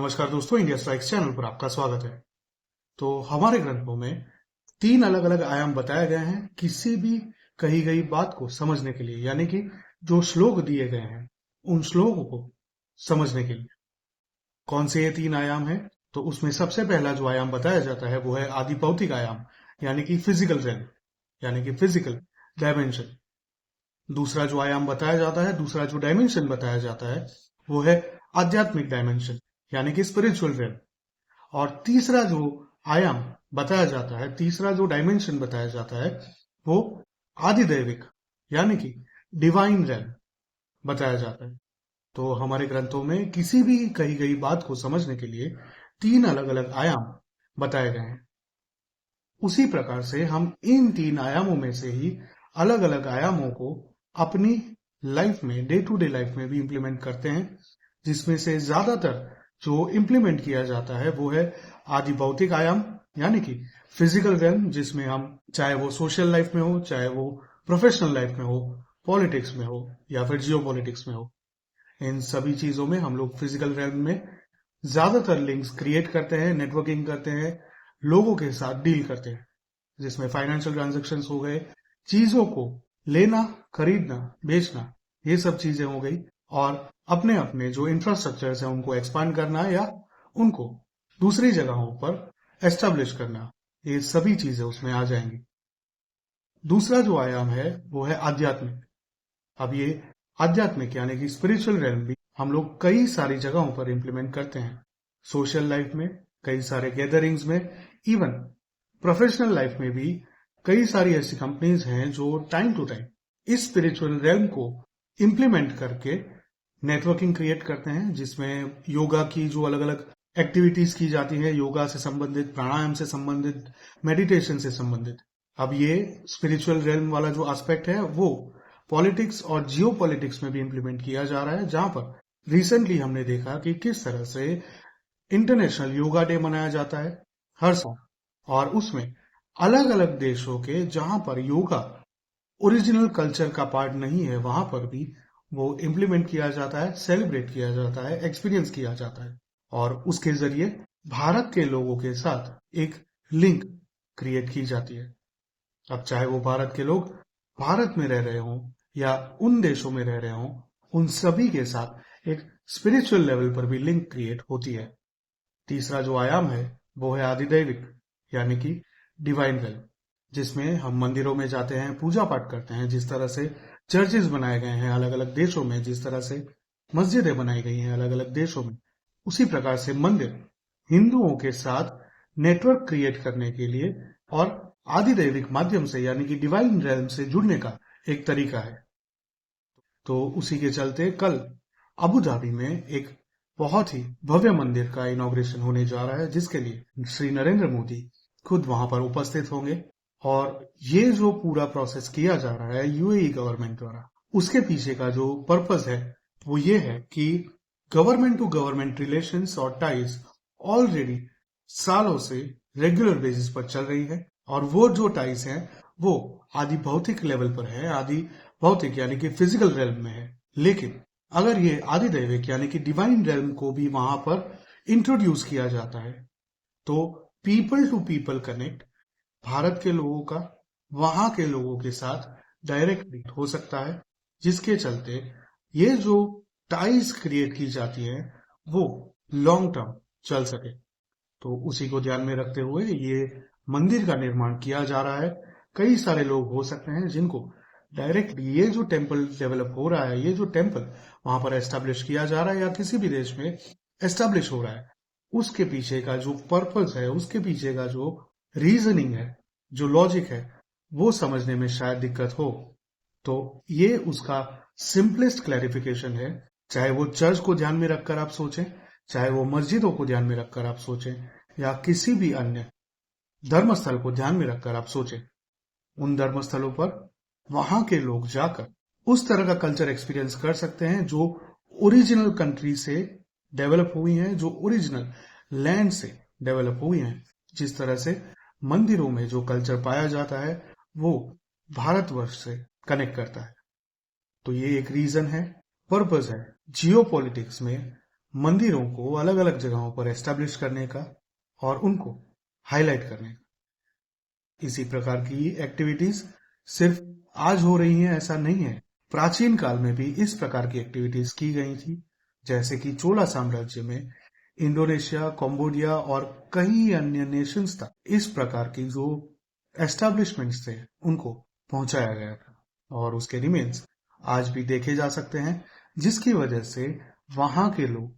नमस्कार दोस्तों, India strikes channel पर आपका स्वागत है। तो हमारे ग्रंथों में 3 अलग अलग आयाम बताए गए हैं किसी भी कही गई बात को समझने के लिए, यानी कि जो श्लोक दिए गए हैं उन श्लोकों को समझने के लिए। कौन से ये 3 आयाम हैं? तो उसमें सबसे पहला जो आयाम बताया जाता है वो है आदि भौतिक आयाम, यानी कि फिजिकल रेल्म, यानी कि फिजिकल डायमेंशन। दूसरा जो आयाम बताया जाता है, दूसरा जो डायमेंशन बताया जाता है वो है आध्यात्मिक डायमेंशन, यानी कि स्पिरिचुअल रेल्म। और तीसरा जो आयाम बताया जाता है, तीसरा जो डायमेंशन बताया जाता है वो आदिदैविक, यानी कि डिवाइन रेल्म बताया जाता है। तो हमारे ग्रंथों में किसी भी कही गई बात को समझने के लिए 3 अलग अलग आयाम बताए गए हैं। उसी प्रकार से हम इन 3 आयामों में से ही अलग अलग आयामों को अपनी लाइफ में, डे टू डे लाइफ में भी इंप्लीमेंट करते हैं, जिसमें से ज्यादातर जो इंप्लीमेंट किया जाता है वो है आदि भौतिक आयाम, यानी कि फिजिकल रेल्म, जिसमें हम चाहे वो सोशल लाइफ में हो, चाहे वो प्रोफेशनल लाइफ में हो, पॉलिटिक्स में हो या फिर जियो पॉलिटिक्स में हो, इन सभी चीजों में हम लोग फिजिकल रेल्म में ज्यादातर लिंक्स क्रिएट करते हैं, नेटवर्किंग करते हैं, लोगों के साथ डील करते हैं, जिसमें फाइनेंशियल ट्रांजेक्शन्स हो गए, चीजों को लेना, खरीदना, बेचना, ये सब चीजें हो गई, और अपने अपने जो इंफ्रास्ट्रक्चर्स हैं उनको एक्सपांड करना या उनको दूसरी जगहों पर एस्टेब्लिश करना, ये सभी चीजें उसमें आ जाएंगी। दूसरा जो आयाम है वो है आध्यात्मिक। अब ये आध्यात्मिक यानी कि स्पिरिचुअल रेल्म भी हम लोग कई सारी जगहों पर इंप्लीमेंट करते हैं, सोशल लाइफ में, कई सारे गैदरिंग्स में, इवन प्रोफेशनल लाइफ में भी कई सारी ऐसी कंपनीज हैं जो टाइम टू टाइम इस स्पिरिचुअल रेल्म को इंप्लीमेंट करके नेटवर्किंग क्रिएट करते हैं, जिसमें योगा की जो अलग अलग एक्टिविटीज की जाती है, योगा से संबंधित, प्राणायाम से संबंधित, मेडिटेशन से संबंधित। अब ये स्पिरिचुअल रेल्म वाला जो एस्पेक्ट है वो पॉलिटिक्स और जियो पॉलिटिक्स में भी इंप्लीमेंट किया जा रहा है, जहां पर रिसेंटली हमने देखा कि किस तरह से इंटरनेशनल योगा डे मनाया जाता है हर साल, और उसमें अलग अलग देशों के जहां पर योगा ओरिजिनल कल्चर का पार्ट नहीं है वहां पर भी वो इम्प्लीमेंट किया जाता है, सेलिब्रेट किया जाता है, एक्सपीरियंस किया जाता है, और उसके जरिए भारत के लोगों के साथ एक लिंक क्रिएट की जाती है। अब चाहे वो भारत के लोग भारत में रह रहे हों या उन देशों में रह रहे हों, उन सभी के साथ एक स्पिरिचुअल लेवल पर भी लिंक क्रिएट होती है। तीसरा जो आयाम है वो है आदिदैविक, यानी कि डिवाइन वेल्थ, जिसमें हम मंदिरों में जाते हैं, पूजा पाठ करते हैं, जिस तरह से चर्चेज बनाए गए हैं अलग अलग देशों में, जिस तरह से मस्जिदें बनाई गई हैं अलग अलग देशों में, उसी प्रकार से मंदिर हिंदुओं के साथ नेटवर्क क्रिएट करने के लिए और आदिदैविक माध्यम से यानी कि डिवाइन रेल्म से जुड़ने का एक तरीका है। तो उसी के चलते कल अबू धाबी में एक बहुत ही भव्य मंदिर का इनॉग्रेशन होने जा रहा है, जिसके लिए श्री नरेंद्र मोदी खुद वहां पर उपस्थित होंगे। और ये जो पूरा प्रोसेस किया जा रहा है यूएई गवर्नमेंट द्वारा, उसके पीछे का जो पर्पस है वो ये है कि गवर्नमेंट टू गवर्नमेंट रिलेशंस और टाइज ऑलरेडी सालों से रेगुलर बेसिस पर चल रही है, और वो जो टाइज हैं वो आदि भौतिक लेवल पर है, आदि भौतिक यानी कि फिजिकल रेल्म में है। लेकिन अगर ये आदिदैविक यानी कि डिवाइन रेल्म को भी वहां पर इंट्रोड्यूस किया जाता है तो people to people connect Bharat के लोगों का वहां के लोगों के साथ डायरेक्ट हो सकता है, जिसके चलते ये जो टाइज क्रिएट की जाती है वो लॉन्ग टर्म चल सके। तो उसी को ध्यान में रखते हुए ये मंदिर का निर्माण किया जा रहा है। कई सारे लोग हो सकते हैं जिनको डायरेक्ट ये जो टेम्पल डेवलप हो रहा है, ये जो टेम्पल वहां पर एस्टेब्लिश किया जा रहा है या किसी भी देश में एस्टेब्लिश हो रहा है, उसके पीछे का जो पर्पस है, उसके पीछे का जो रीजनिंग है, जो लॉजिक है, वो समझने में शायद दिक्कत हो। तो ये उसका सिंपलेस्ट क्लैरिफिकेशन है। चाहे वो चर्च को ध्यान में रखकर आप सोचें, चाहे वो मस्जिदों को ध्यान में रखकर आप सोचें, या किसी भी अन्य धर्मस्थल को ध्यान में रखकर आप सोचें, उन धर्मस्थलों पर वहां के लोग जाकर उस तरह का कल्चर एक्सपीरियंस कर सकते हैं जो ओरिजिनल कंट्री से डेवलप हुई हैं, जो ओरिजिनल लैंड से डेवलप हुई हैं। जिस तरह से मंदिरों में जो कल्चर पाया जाता है वो भारतवर्ष से कनेक्ट करता है। तो ये एक रीजन है, पर्पस है जियो पॉलिटिक्स में मंदिरों को अलग अलग जगहों पर एस्टेब्लिश करने का और उनको हाईलाइट करने का। इसी प्रकार की एक्टिविटीज सिर्फ आज हो रही हैं ऐसा नहीं है, प्राचीन काल में भी इस प्रकार की एक्टिविटीज की गई थी। जैसे कि चोला साम्राज्य में इंडोनेशिया, कंबोडिया और कई अन्य नेशंस तक इस प्रकार की जो एस्टैब्लिशमेंट्स थे उनको पहुंचाया गया था और उसके रिमेन्स आज भी देखे जा सकते हैं, जिसकी वजह से वहां के लोग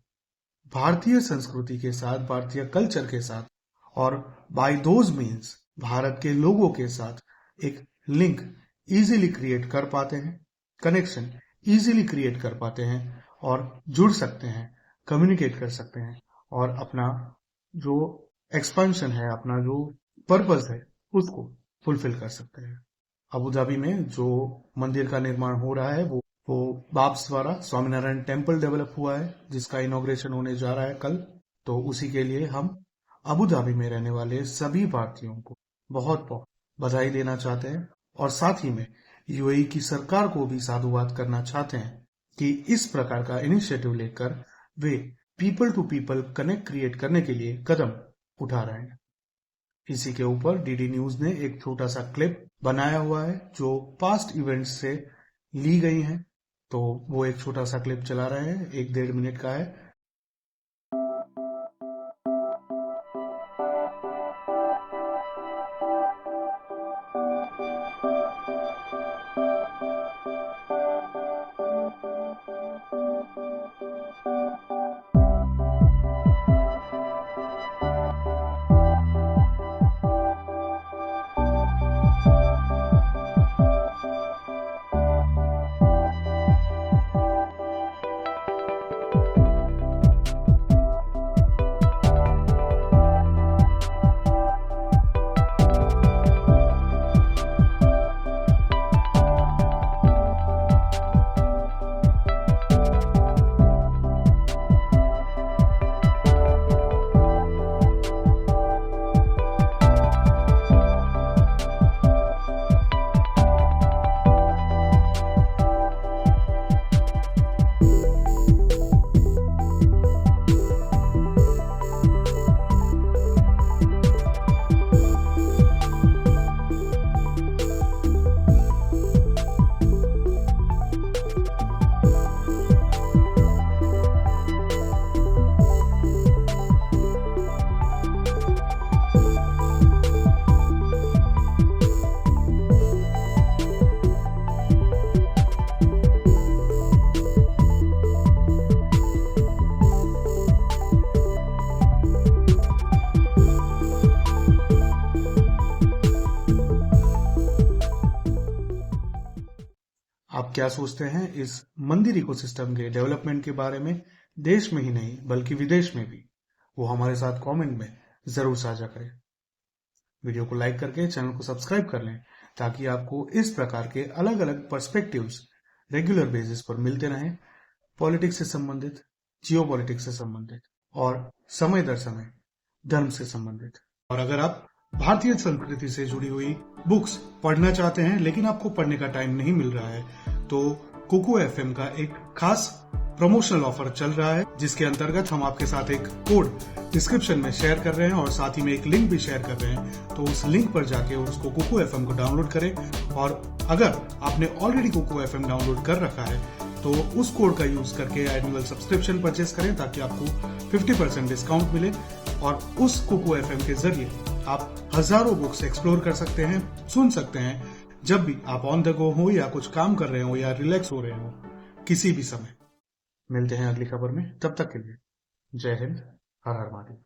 भारतीय संस्कृति के साथ, भारतीय कल्चर के साथ और बाय दोज मीन्स भारत के लोगों के साथ एक लिंक इजीली क्रिएट कर पाते हैं, कनेक्शन इजीली क्रिएट कर पाते हैं और जुड़ सकते हैं, कम्युनिकेट कर सकते हैं और अपना जो एक्सपेंशन है, अपना जो पर्पस है उसको फुलफिल कर सकते हैं। अबू धाबी में जो मंदिर का निर्माण हो रहा है वो बाब्स द्वारा स्वामीनारायण टेम्पल डेवलप हुआ है, जिसका इनॉग्रेशन होने जा रहा है कल। तो उसी के लिए हम अबू धाबी में रहने वाले सभी भारतीयों को बहुत बहुत बधाई देना चाहते हैं और साथ ही में यूएई की सरकार को भी साधुवाद करना चाहते हैं कि इस प्रकार का इनिशिएटिव लेकर वे people to people connect create करने के लिए कदम उठा रहे हैं। इसी के ऊपर डीडी न्यूज ने एक छोटा सा क्लिप बनाया हुआ है जो पास्ट इवेंट्स से ली गई हैं। तो वो एक छोटा सा क्लिप चला रहे हैं, 1-1.5 मिनट का है। आप क्या सोचते हैं इस मंदिर इकोसिस्टम के डेवलपमेंट के बारे में? देश में ही नहीं बल्कि विदेश में भी वो हमारे साथ कमेंट में जरूर साझा करें। वीडियो को लाइक करके चैनल को सब्सक्राइब कर लें ताकि आपको इस प्रकार के अलग अलग पर्सपेक्टिव्स रेगुलर बेसिस पर मिलते रहें, पॉलिटिक्स से संबंधित, जियो पॉलिटिक्स से संबंधित और समय दर समय धर्म से संबंधित। और अगर आप भारतीय संस्कृति से जुड़ी हुई बुक्स पढ़ना चाहते हैं लेकिन आपको पढ़ने का टाइम नहीं मिल रहा है, तो कुकू एफएम का एक खास प्रमोशनल ऑफर चल रहा है, जिसके अंतर्गत हम आपके साथ एक कोड डिस्क्रिप्शन में शेयर कर रहे हैं और साथ ही में एक लिंक भी शेयर कर रहे हैं। तो उस लिंक पर जाके उसको कुकू एफएम को डाउनलोड करें और अगर आपने ऑलरेडी कुकू एफएम डाउनलोड कर रखा है तो उस कोड का यूज करके एनुअल सब्सक्रिप्शन परचेस करें ताकि आपको 50% डिस्काउंट मिले और उस कुकू एफएम के जरिए आप हजारों बुक्स एक्सप्लोर कर सकते हैं, सुन सकते हैं जब भी आप ऑन द गो हो या कुछ काम कर रहे हो या रिलैक्स हो रहे हो, किसी भी समय। मिलते हैं अगली खबर में, तब तक के लिए जय हिंद, हर हर महादेव।